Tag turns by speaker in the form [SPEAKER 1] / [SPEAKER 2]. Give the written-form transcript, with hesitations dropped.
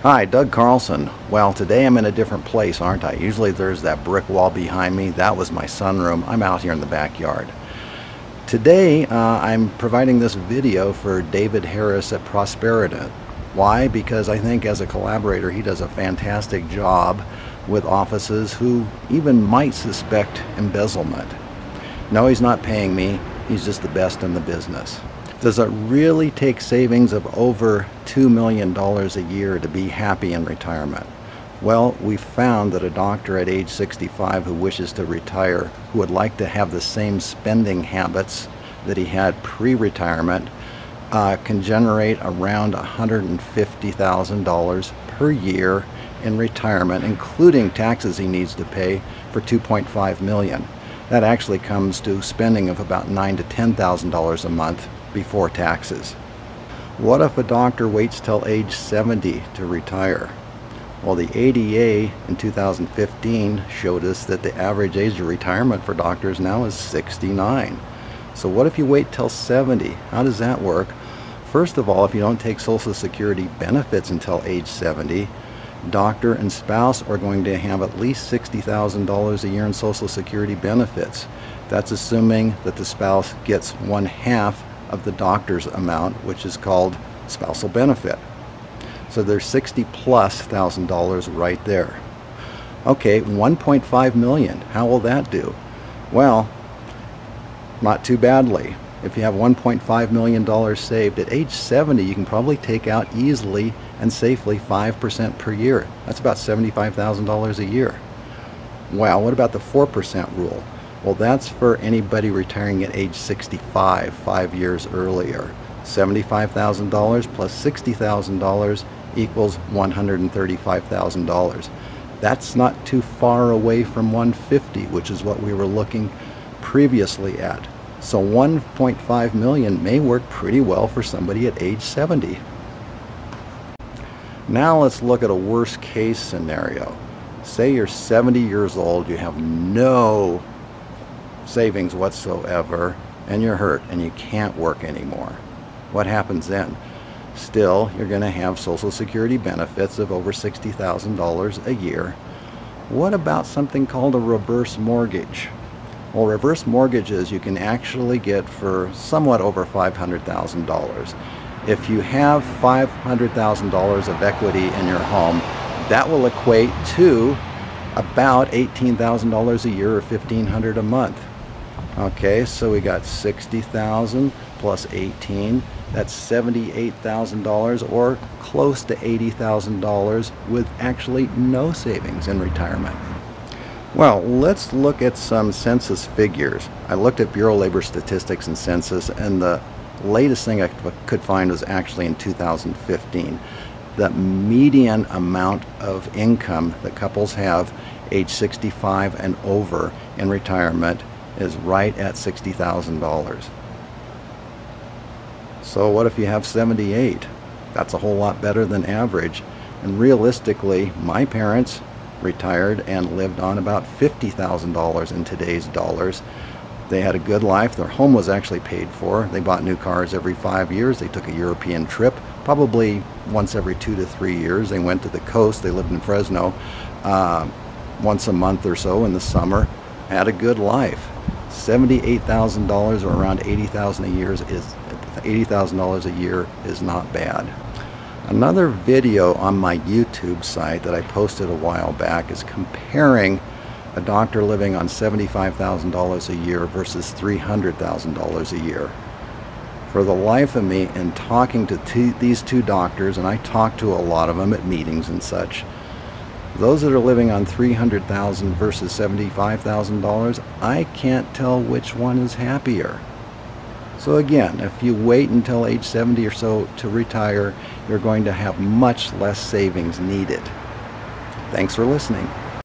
[SPEAKER 1] Hi, Doug Carlson. Well, today I'm in a different place, aren't I? Usually there's that brick wall behind me. That was my sunroom. I'm out here in the backyard. Today I'm providing this video for David Harris at Prosperity. Why? Because I think as a collaborator he does a fantastic job with offices who even might suspect embezzlement. No, he's not paying me. He's just the best in the business. Does it really take savings of over $2 million a year to be happy in retirement? Well, we found that a doctor at age 65 who wishes to retire, who would like to have the same spending habits that he had pre-retirement, can generate around $150,000 per year in retirement, including taxes he needs to pay for $2.5 million. That actually comes to spending of about $9,000 to $10,000 a month before taxes. What if a doctor waits till age 70 to retire? Well, the ADA in 2015 showed us that the average age of retirement for doctors now is 69. So what if you wait till 70? How does that work? First of all, if you don't take Social Security benefits until age 70, doctor and spouse are going to have at least $60,000 a year in Social Security benefits. That's assuming that the spouse gets 1/2 of the doctor's amount, which is called spousal benefit. So there's $60,000+ right there. Okay, $1.5 million. How will that do? Well, not too badly. If you have $1.5 million saved at age 70, you can probably take out easily and safely 5% per year. That's about $75,000 a year. Well, what about the 4% rule? Well, that's for anybody retiring at age 65, 5 years earlier. $75,000 plus $60,000 equals $135,000. That's not too far away from 150, which is what we were looking previously at. So 1.5 million may work pretty well for somebody at age 70. Now let's look at a worst case scenario. Say you're 70 years old, you have no savings whatsoever, and you're hurt and you can't work anymore. What happens then? Still, you're going to have Social Security benefits of over $60,000 a year. What about something called a reverse mortgage? Well, reverse mortgages you can actually get for somewhat over $500,000. If you have $500,000 of equity in your home, that will equate to about $18,000 a year or $1,500 a month. Okay, so we got $60,000 plus 18, that's $78,000 or close to $80,000 with actually no savings in retirement. Well, let's look at some census figures. I looked at Bureau of Labor Statistics and Census, and the latest thing I could find was actually in 2015. The median amount of income that couples have age 65 and over in retirement is right at $60,000. So what if you have 78? That's a whole lot better than average. And realistically, my parents retired and lived on about $50,000 in today's dollars. They had a good life. Their home was actually paid for. They bought new cars every 5 years. They took a European trip, probably once every 2 to 3 years. They went to the coast. They lived in Fresno once a month or so in the summer. Had a good life. $78,000 or around $80,000 a year $80,000 a year is not bad. Another video on my YouTube site that I posted a while back is comparing a doctor living on $75,000 a year versus $300,000 a year. For the life of me, in talking to these two doctors, and I talk to a lot of them at meetings and such, those that are living on $300,000 versus $75,000, I can't tell which one is happier. So again, if you wait until age 70 or so to retire, you're going to have much less savings needed. Thanks for listening.